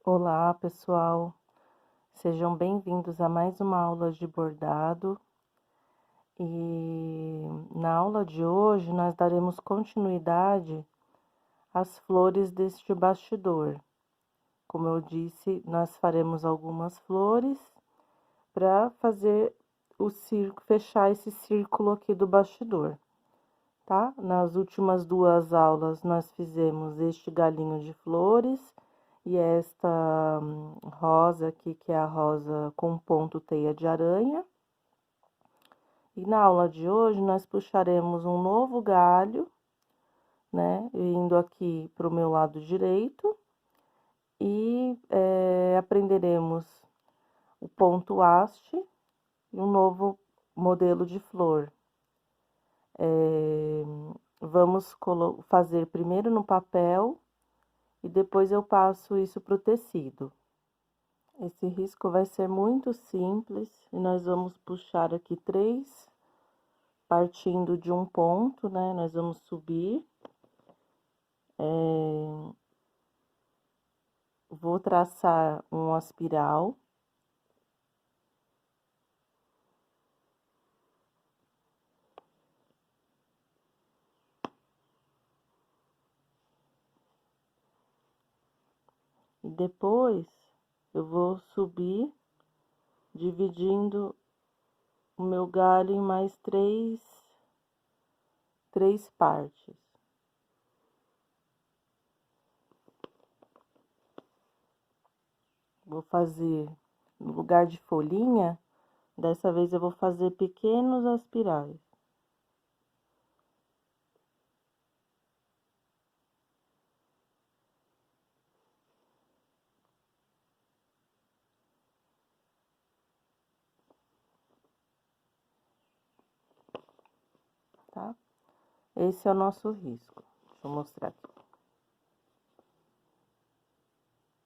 Olá, pessoal. Sejam bem-vindos a mais uma aula de bordado. E na aula de hoje nós daremos continuidade às flores deste bastidor. Como eu disse, nós faremos algumas flores para fazer o fechar esse círculo aqui do bastidor, tá? Nas últimas duas aulas nós fizemos este galinho de flores e esta rosa aqui, que é a rosa com ponto teia de aranha. E na aula de hoje nós puxaremos um novo galho, né? Indo aqui para o meu lado direito e aprenderemos o ponto haste e um novo modelo de flor. Vamos fazer primeiro no papel e depois eu passo isso para o tecido. Esse risco vai ser muito simples e nós vamos puxar aqui 3, partindo de um ponto, né? Nós vamos subir. Vou traçar uma espiral. E depois eu vou subir, dividindo o meu galho em mais três partes. Vou fazer, no lugar de folhinha, dessa vez eu vou fazer pequenos espirais. Tá? Esse é o nosso risco. Deixa eu mostrar aqui.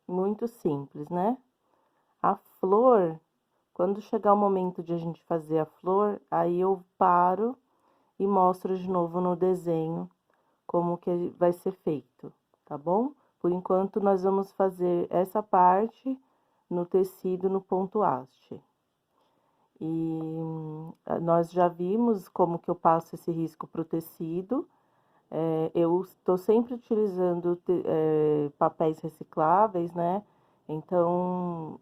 Muito simples, né? A flor, quando chegar o momento de a gente fazer a flor, aí eu paro e mostro de novo no desenho como que vai ser feito, tá bom? Por enquanto, nós vamos fazer essa parte no tecido, no ponto haste. E nós já vimos como que eu passo esse risco pro tecido. Eu estou sempre utilizando papéis recicláveis, né? Então,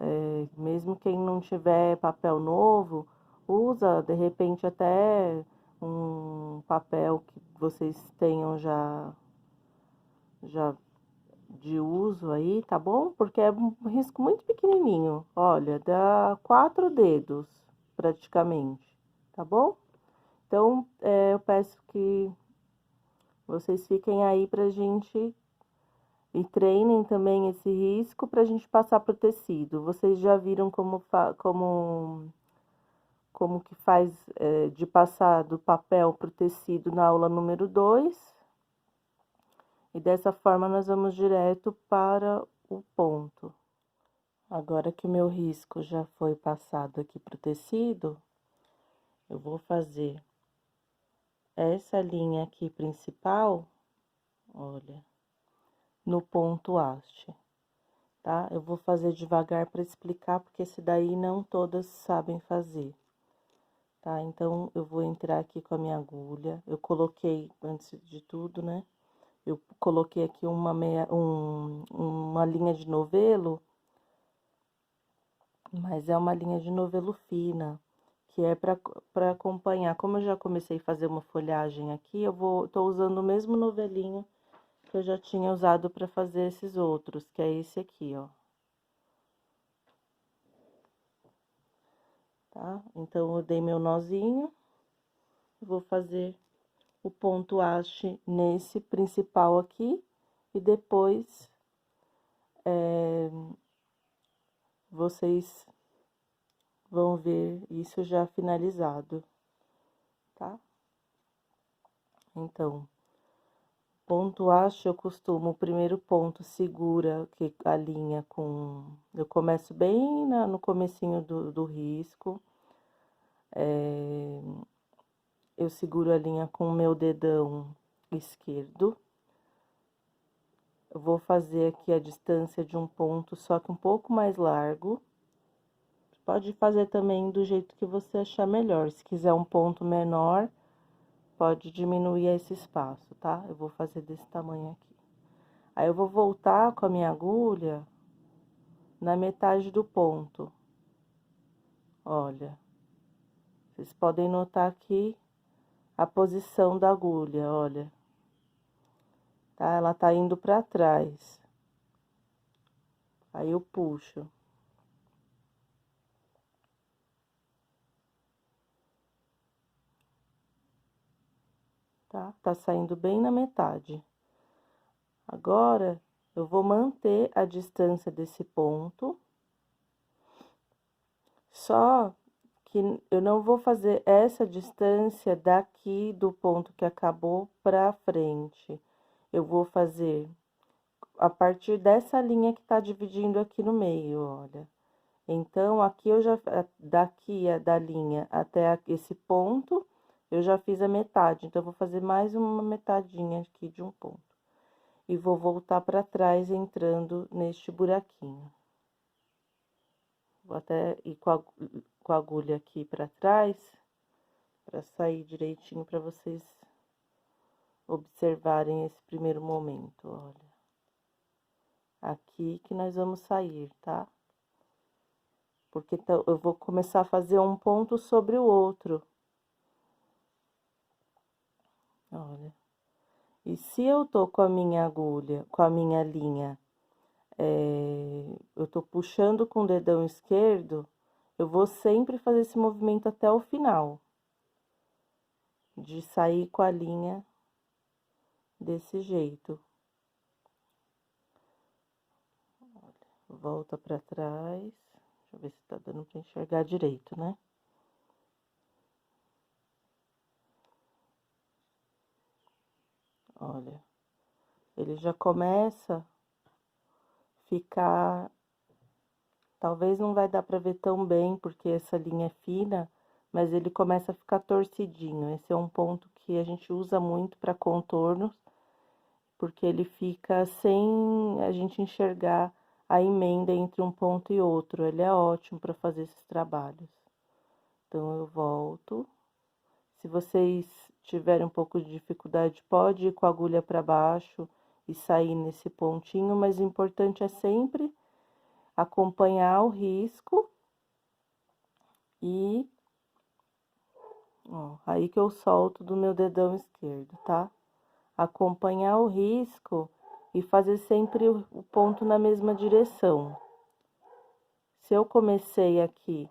mesmo quem não tiver papel novo, usa de repente até um papel que vocês tenham já de uso aí, tá bom? Porque é um risco muito pequenininho, olha, dá 4 dedos praticamente, tá bom? Então, eu peço que vocês fiquem aí pra gente e treinem também esse risco pra gente passar pro tecido. Vocês já viram como que faz de passar do papel pro tecido na aula número 2. E dessa forma nós vamos direto para o ponto. Agora que o meu risco já foi passado aqui pro tecido, eu vou fazer essa linha aqui principal, olha, no ponto haste, tá? Eu vou fazer devagar para explicar, porque esse daí não todas sabem fazer, tá? Então, eu vou entrar aqui com a minha agulha, eu coloquei, antes de tudo, né? Eu coloquei aqui uma linha de novelo, mas é uma linha de novelo fina, que é para acompanhar. Como eu já comecei a fazer uma folhagem aqui, tô usando o mesmo novelinho que eu já tinha usado para fazer esses outros, que é esse aqui, ó. Tá? Então, eu dei meu nozinho, vou fazer o ponto haste nesse principal aqui, e depois, vocês vão ver isso já finalizado, tá? Então, ponto haste, eu costumo, o primeiro ponto segura que a linha com... Eu começo bem no comecinho do risco. Eu seguro a linha com o meu dedão esquerdo. Eu vou fazer aqui a distância de um ponto, só que um pouco mais largo. Pode fazer também do jeito que você achar melhor. Se quiser um ponto menor, pode diminuir esse espaço, tá? Eu vou fazer desse tamanho aqui. Aí, eu vou voltar com a minha agulha na metade do ponto. Olha, vocês podem notar aqui a posição da agulha, olha. Tá? Ela tá indo pra trás. Aí, eu puxo. Tá? Tá saindo bem na metade. Agora, eu vou manter a distância desse ponto. Só que eu não vou fazer essa distância daqui do ponto que acabou pra frente. Eu vou fazer a partir dessa linha que tá dividindo aqui no meio, olha. Então, aqui eu já, daqui da linha até esse ponto, eu já fiz a metade. Então, eu vou fazer mais uma metadinha aqui de um ponto. E vou voltar pra trás, entrando neste buraquinho. Vou até ir com a agulha aqui pra trás, pra sair direitinho pra vocês observarem esse primeiro momento, olha. Aqui que nós vamos sair, tá? Porque eu vou começar a fazer um ponto sobre o outro. Olha. E se eu tô com a minha agulha, com a minha linha, eu tô puxando com o dedão esquerdo, eu vou sempre fazer esse movimento até o final. De sair com a linha desse jeito. Volta pra trás. Deixa eu ver se tá dando pra enxergar direito, né? Olha, ele já começa a ficar... Talvez não vai dar pra ver tão bem, porque essa linha é fina, mas ele começa a ficar torcidinho. Esse é um ponto que a gente usa muito para contornos, porque ele fica sem a gente enxergar a emenda entre um ponto e outro. Ele é ótimo para fazer esses trabalhos. Então, eu volto. Se vocês tiverem um pouco de dificuldade, pode ir com a agulha para baixo e sair nesse pontinho, mas o importante é sempre acompanhar o risco e... Ó, aí que eu solto do meu dedão esquerdo, tá? Acompanhar o risco e fazer sempre o ponto na mesma direção. Se eu comecei aqui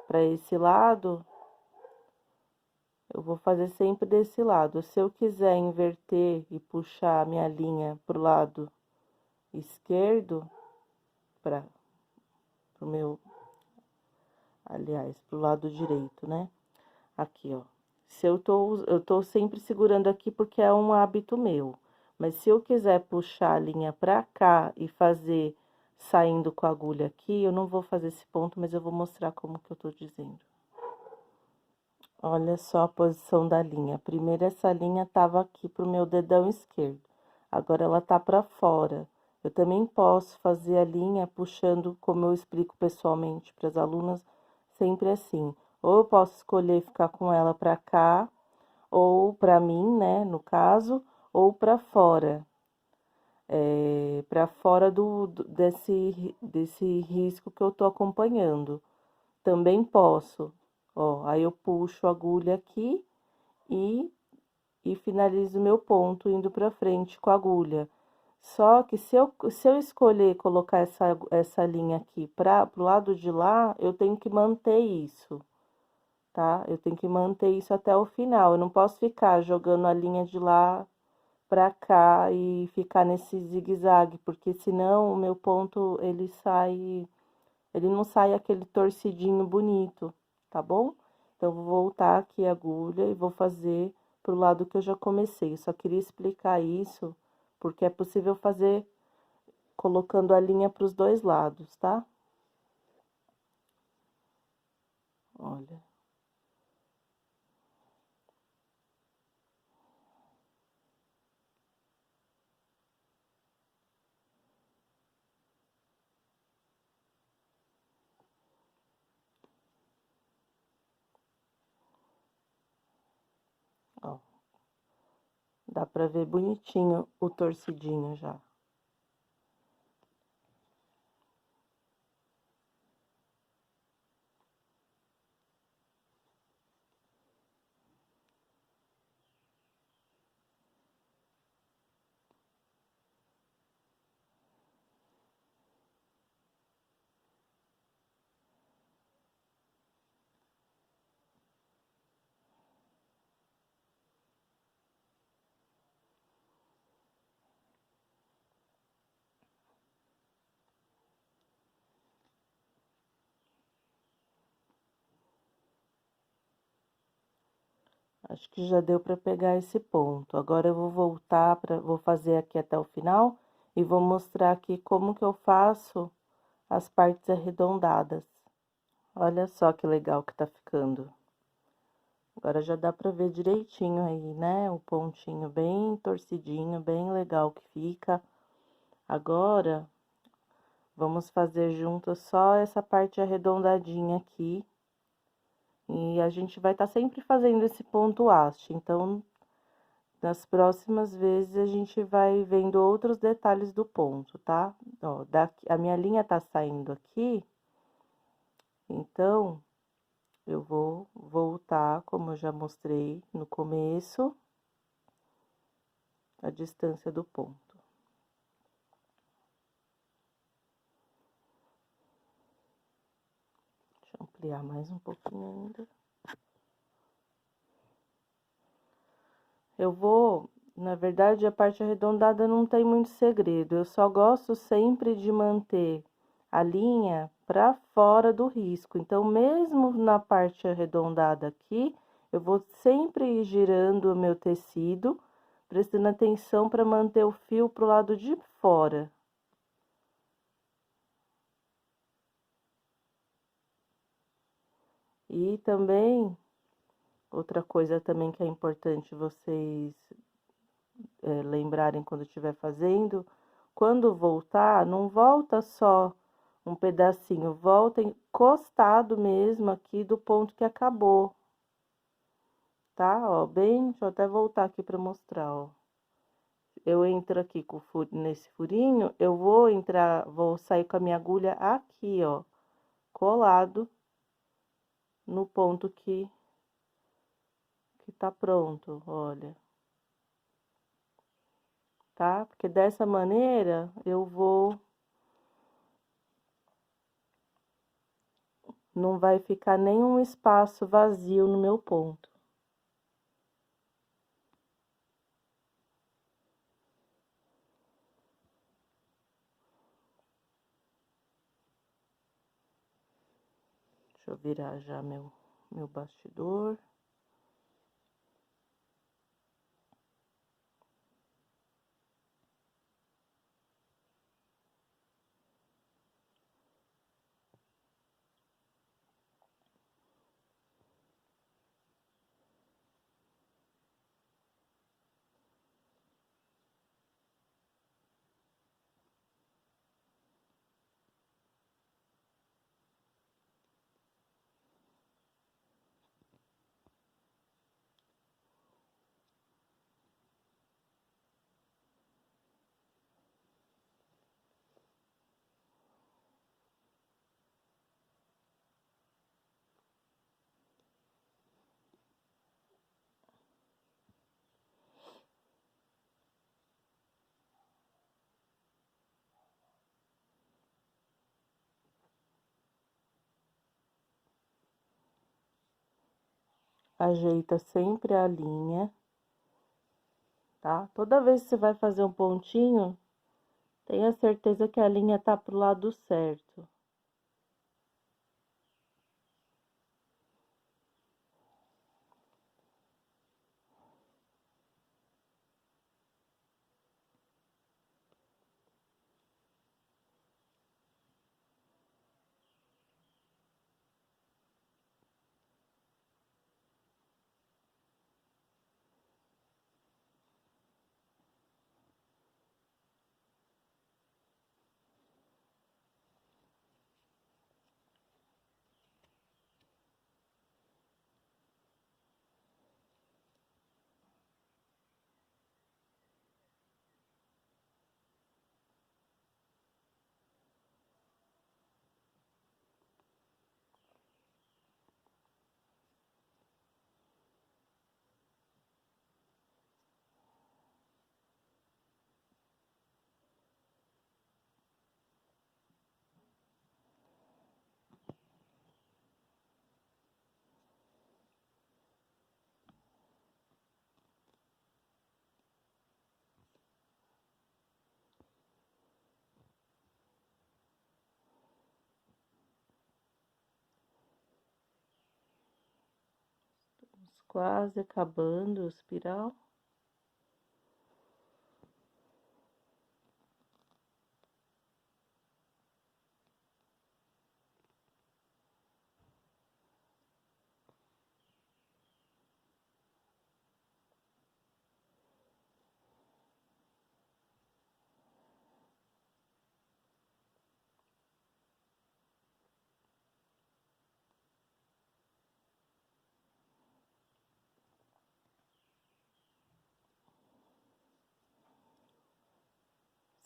para esse lado, eu vou fazer sempre desse lado. Se eu quiser inverter e puxar a minha linha pro lado esquerdo, para pro meu, aliás, pro lado direito, né? Aqui, ó. Se eu tô sempre segurando aqui porque é um hábito meu. Mas se eu quiser puxar a linha pra cá e fazer saindo com a agulha aqui, eu não vou fazer esse ponto, mas eu vou mostrar como que eu tô dizendo. Olha só a posição da linha. Primeiro, essa linha tava aqui pro meu dedão esquerdo. Agora, ela tá pra fora. Eu também posso fazer a linha puxando, como eu explico pessoalmente para as alunas, sempre assim. Ou eu posso escolher ficar com ela pra cá, ou pra mim, né, no caso, ou pra fora. Pra fora desse risco que eu tô acompanhando. Também posso. Ó, aí eu puxo a agulha aqui e finalizo o meu ponto indo pra frente com a agulha. Só que se eu escolher colocar essa linha aqui pro lado de lá, eu tenho que manter isso, tá? Eu tenho que manter isso até o final. Eu não posso ficar jogando a linha de lá pra cá e ficar nesse zigue-zague, porque senão o meu ponto, ele não sai aquele torcidinho bonito, tá bom? Então, eu vou voltar aqui a agulha e vou fazer pro lado que eu já comecei. Eu só queria explicar isso, porque é possível fazer colocando a linha pros dois lados, tá? Olha. Dá pra ver bonitinho o torcidinho já. Acho que já deu para pegar esse ponto. Agora eu vou voltar vou fazer aqui até o final e vou mostrar aqui como que eu faço as partes arredondadas. Olha só que legal que tá ficando. Agora já dá para ver direitinho aí, né? O pontinho bem torcidinho, bem legal que fica. Agora, vamos fazer junto só essa parte arredondadinha aqui. E a gente vai estar sempre fazendo esse ponto haste, então, nas próximas vezes, a gente vai vendo outros detalhes do ponto, tá? Ó, a minha linha tá saindo aqui, então, eu vou voltar, como eu já mostrei no começo, a distância do ponto. Deixa eu ampliar mais um pouquinho ainda. Eu vou, na verdade, a parte arredondada não tem muito segredo. Eu só gosto sempre de manter a linha para fora do risco. Então, mesmo na parte arredondada aqui, eu vou sempre ir girando o meu tecido, prestando atenção para manter o fio pro lado de fora. E também, outra coisa também que é importante vocês lembrarem quando estiver fazendo, quando voltar, não volta só um pedacinho, volta encostado mesmo aqui do ponto que acabou, tá? Ó, bem, deixa eu até voltar aqui para mostrar, ó. Eu entro aqui com nesse furinho, eu vou entrar, vou sair com a minha agulha aqui, ó, colado no ponto que tá pronto, olha. Tá? Porque dessa maneira eu vou, não vai ficar nenhum espaço vazio no meu ponto. Deixa eu virar já meu bastidor. Ajeita sempre a linha, tá? Toda vez que você vai fazer um pontinho, tenha certeza que a linha tá pro lado certo. quase acabando o espiral.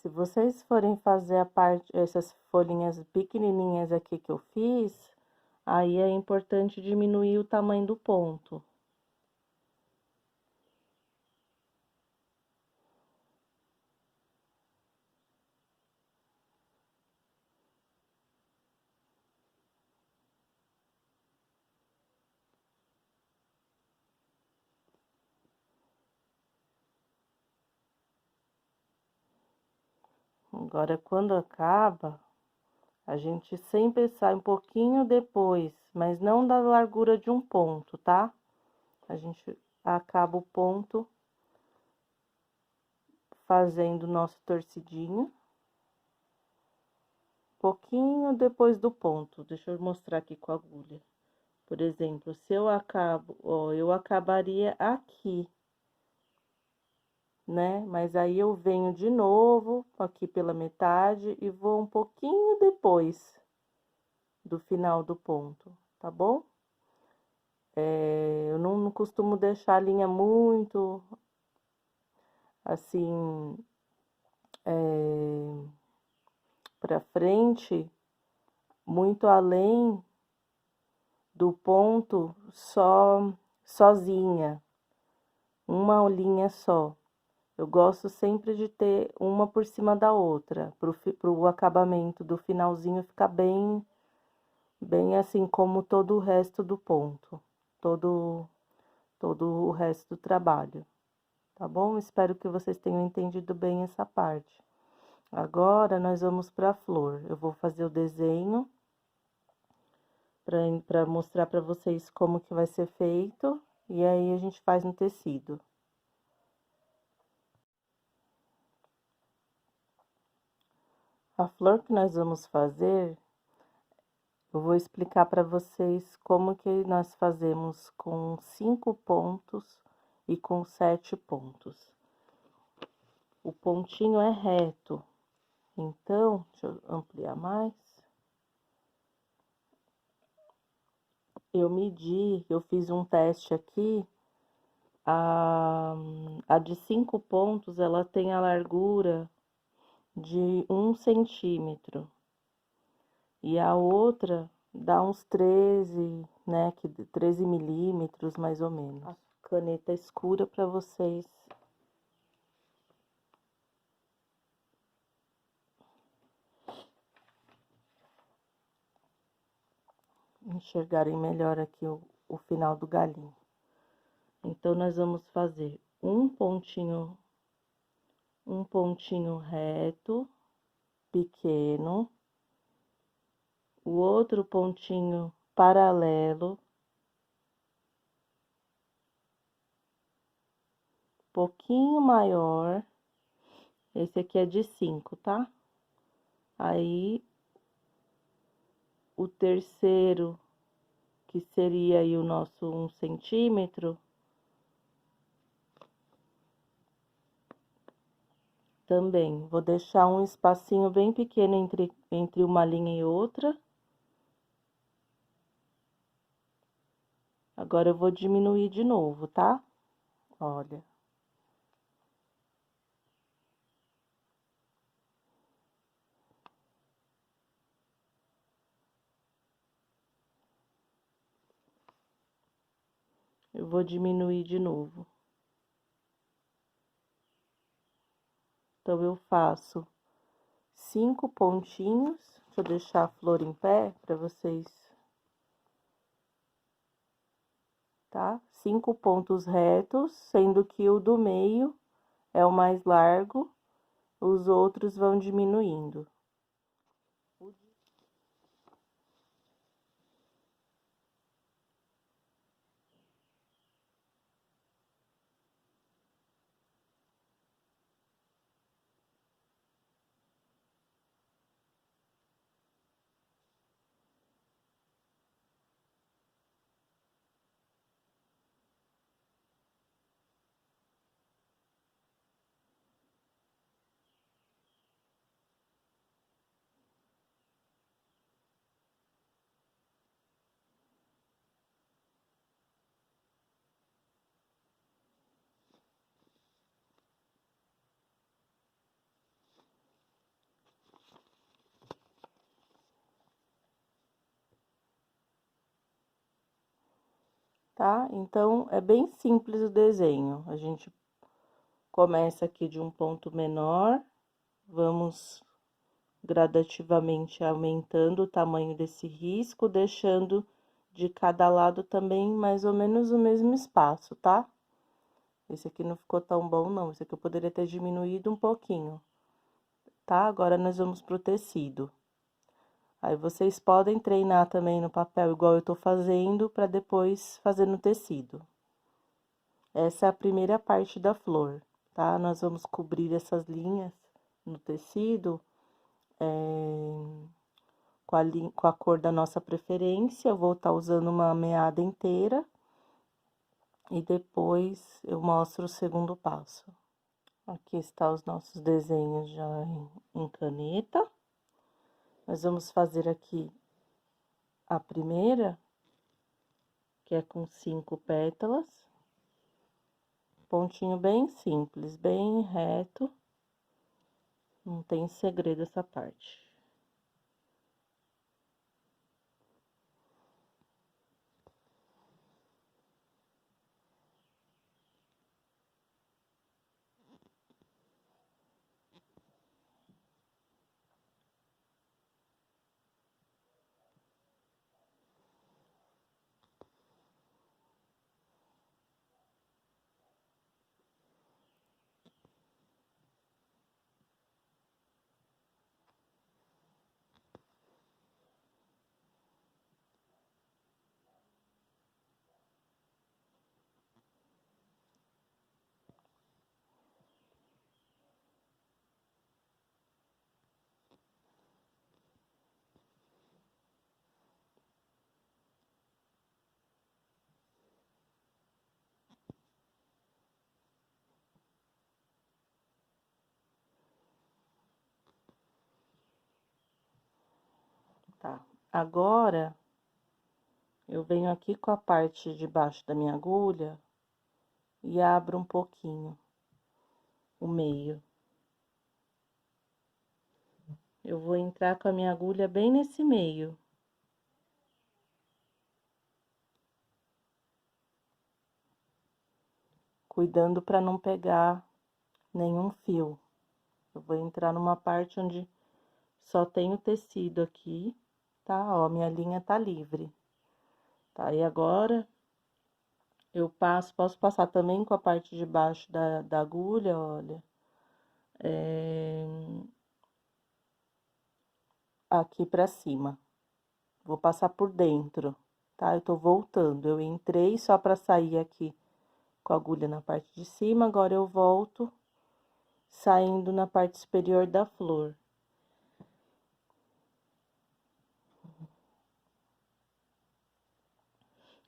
Se vocês forem fazer a parte, essas folhinhas pequenininhas aqui que eu fiz, aí é importante diminuir o tamanho do ponto. Agora, quando acaba, a gente sempre sai um pouquinho depois, mas não da largura de um ponto, tá? A gente acaba o ponto fazendo o nosso torcidinho. Pouquinho depois do ponto. Deixa eu mostrar aqui com a agulha. Por exemplo, se eu acabo, ó, eu acabaria aqui, né? Mas aí eu venho de novo aqui pela metade e vou um pouquinho depois do final do ponto, tá bom? Eu não costumo deixar a linha muito, assim, pra frente, muito além do ponto sozinha, uma linha só. Eu gosto sempre de ter uma por cima da outra, pro acabamento do finalzinho ficar bem assim como todo o resto do ponto, todo o resto do trabalho, tá bom? Espero que vocês tenham entendido bem essa parte. Agora, nós vamos para a flor. Eu vou fazer o desenho para mostrar para vocês como que vai ser feito, e aí a gente faz no tecido. A flor que nós vamos fazer, eu vou explicar para vocês como que nós fazemos com 5 pontos e com 7 pontos. O pontinho é reto, então, deixa eu ampliar mais. Eu medi, eu fiz um teste aqui, a de 5 pontos, ela tem a largura de 1 centímetro. E a outra dá uns 13, né, 13 milímetros, mais ou menos. A caneta escura para vocês enxergarem melhor aqui o final do galinho. Então, nós vamos fazer um pontinho reto, pequeno, o outro pontinho paralelo, pouquinho maior, esse aqui é de 5, tá? Aí, o terceiro, que seria aí o nosso 1 centímetro, também vou deixar um espacinho bem pequeno entre uma linha e outra. Agora, eu vou diminuir de novo, tá? Olha. Eu vou diminuir de novo. Então, eu faço 5 pontinhos. Deixa eu deixar a flor em pé para vocês, tá? 5 pontos retos, sendo que o do meio é o mais largo, os outros vão diminuindo. tá? Então, é bem simples o desenho. A gente começa aqui de um ponto menor, vamos gradativamente aumentando o tamanho desse risco, deixando de cada lado também mais ou menos o mesmo espaço, tá? Esse aqui não ficou tão bom, não. Esse aqui eu poderia ter diminuído um pouquinho, tá? Agora, nós vamos pro tecido. Aí, vocês podem treinar também no papel, igual eu tô fazendo, para depois fazer no tecido. Essa é a primeira parte da flor, tá? Nós vamos cobrir essas linhas no tecido, com a cor da nossa preferência. Eu vou estar usando uma meada inteira. E depois eu mostro o segundo passo. Aqui está os nossos desenhos já em caneta. Nós vamos fazer aqui a primeira, que é com 5 pétalas. Pontinho bem simples, bem reto. Não tem segredo essa parte. Tá, agora, eu venho aqui com a parte de baixo da minha agulha e abro um pouquinho o meio. Eu vou entrar com a minha agulha bem nesse meio. Cuidando para não pegar nenhum fio. Eu vou entrar numa parte onde só tem o tecido aqui, tá? Ó, minha linha tá livre. Tá, e agora, eu posso passar também com a parte de baixo da agulha, olha. Aqui pra cima. Vou passar por dentro, tá? Eu tô voltando. Eu entrei só pra sair aqui com a agulha na parte de cima, agora eu volto saindo na parte superior da flor.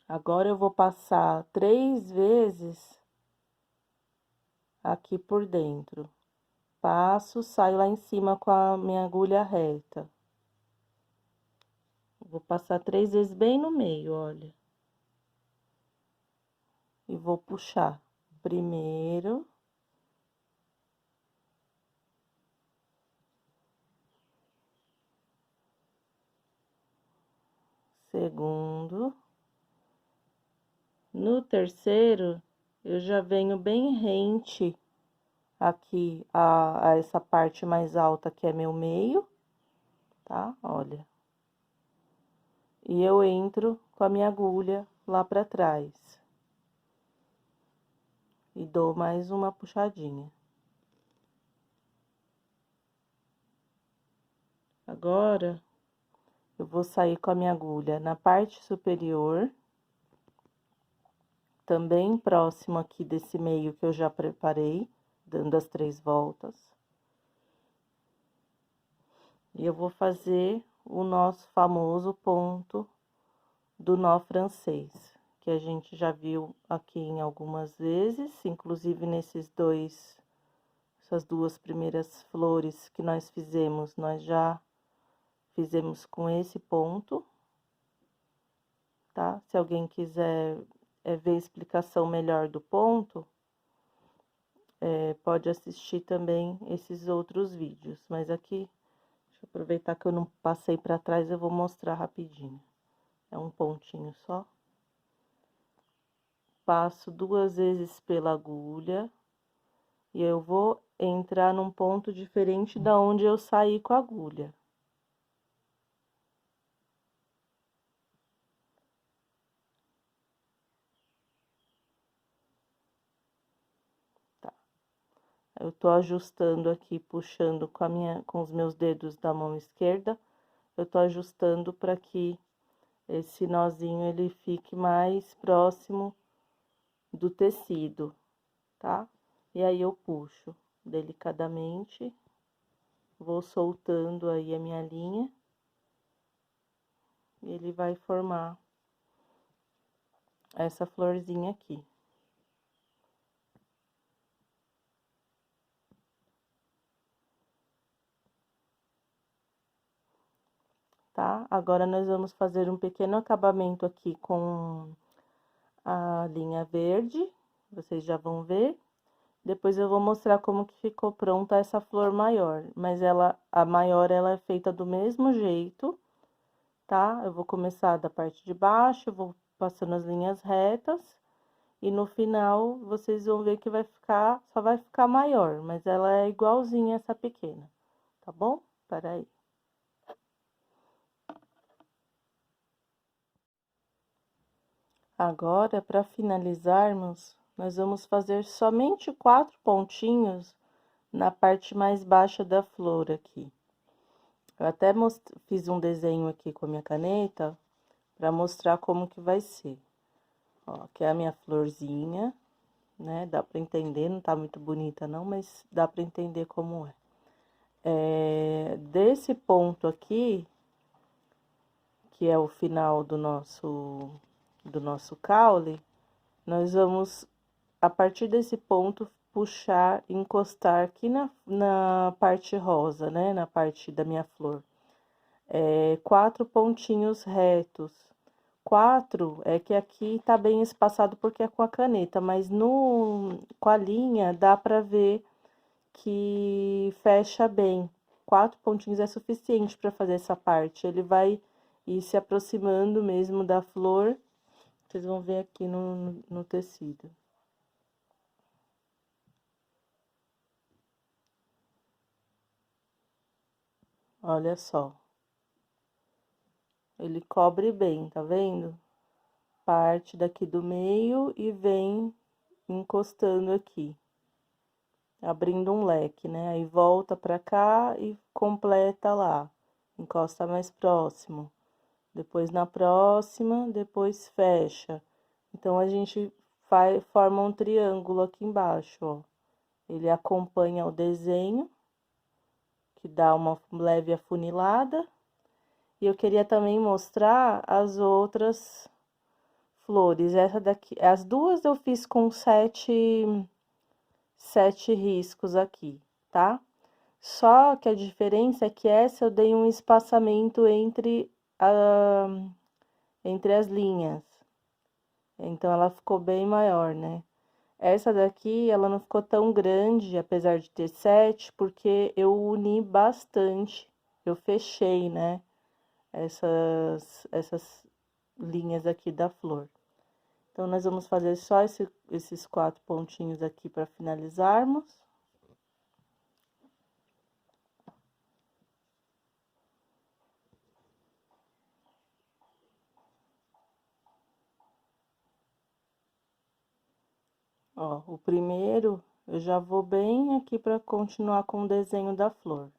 Agora, eu vou passar 3 vezes aqui por dentro. Passo, saio lá em cima com a minha agulha reta. Vou passar 3 vezes bem no meio, olha. E vou puxar. Primeiro. Segundo. No terceiro, eu já venho bem rente aqui a essa parte mais alta que é meu meio, tá? Olha. E eu entro com a minha agulha lá pra trás. E dou mais uma puxadinha. Agora, eu vou sair com a minha agulha na parte superior, também próximo aqui desse meio que eu já preparei, dando as 3 voltas. E eu vou fazer o nosso famoso ponto do nó francês, que a gente já viu aqui em algumas vezes, inclusive essas duas primeiras flores que nós fizemos, nós já fizemos com esse ponto, tá? Se alguém quiser ver a explicação melhor do ponto, pode assistir também esses outros vídeos. Mas aqui, deixa eu aproveitar que eu não passei pra trás, eu vou mostrar rapidinho. É um pontinho só. passo 2 vezes pela agulha e eu vou entrar num ponto diferente da onde eu saí com a agulha. Tá. Eu tô ajustando aqui, puxando com os meus dedos da mão esquerda, eu tô ajustando para que esse nozinho ele fique mais próximo do tecido, tá? E aí eu puxo delicadamente, vou soltando aí a minha linha, e ele vai formar essa florzinha aqui. Tá? Agora, nós vamos fazer um pequeno acabamento aqui com a linha verde, vocês já vão ver. Depois eu vou mostrar como que ficou pronta essa flor maior, mas a maior, ela é feita do mesmo jeito, tá? Eu vou começar da parte de baixo, vou passando as linhas retas, e no final, vocês vão ver que só vai ficar maior, mas ela é igualzinha essa pequena, tá bom? Para aí. Agora, para finalizarmos, nós vamos fazer somente 4 pontinhos na parte mais baixa da flor aqui. Eu até fiz um desenho aqui com a minha caneta, para mostrar como que vai ser. Ó, aqui é a minha florzinha, né? Dá para entender, não tá muito bonita não, mas dá para entender como é. Desse ponto aqui, que é o final do nosso caule, nós vamos, a partir desse ponto, puxar, encostar aqui na parte rosa, né? Na parte da minha flor. 4 pontinhos retos. 4 é que aqui tá bem espaçado porque é com a caneta, mas com a linha dá pra ver que fecha bem. 4 pontinhos é suficiente para fazer essa parte. Ele vai ir se aproximando mesmo da flor. Vocês vão ver aqui no tecido. Olha só. Ele cobre bem, tá vendo? Parte daqui do meio e vem encostando aqui. Abrindo um leque, né? Aí volta pra cá e completa lá. Encosta mais próximo. Depois na próxima, depois fecha. Então, a gente forma um triângulo aqui embaixo, ó. Ele acompanha o desenho, que dá uma leve afunilada. E eu queria também mostrar as outras flores. Essa daqui, as duas eu fiz com 7 riscos aqui, tá? Só que a diferença é que essa eu dei um espaçamento entre as linhas. Então, ela ficou bem maior, né? Essa daqui, ela não ficou tão grande, apesar de ter 7, porque eu uni bastante. Eu fechei, né? Essas linhas aqui da flor. Então, nós vamos fazer só esses 4 pontinhos aqui para finalizarmos. Ó, o primeiro, eu já vou bem aqui para continuar com o desenho da flor.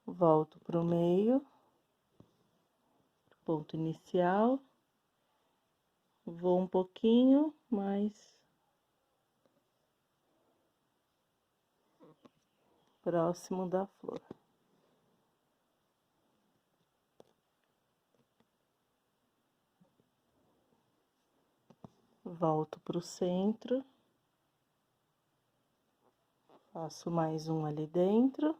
Volto pro meio, ponto inicial, vou um pouquinho mais próximo da flor. Volto pro centro, faço mais um ali dentro.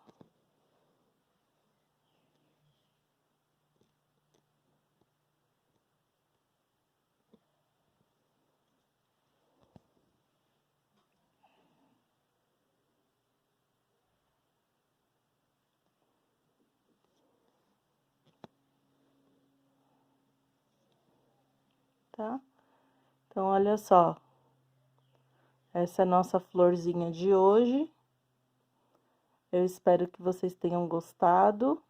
tá? Então, olha só. Essa é a nossa florzinha de hoje. Eu espero que vocês tenham gostado.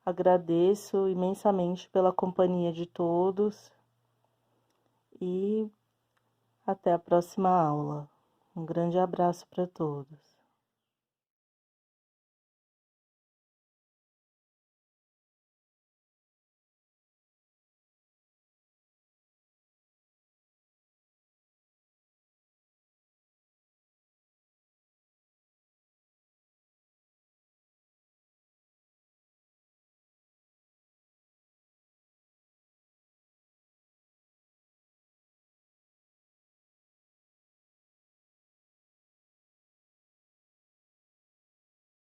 Agradeço imensamente pela companhia de todos. E até a próxima aula. Um grande abraço para todos.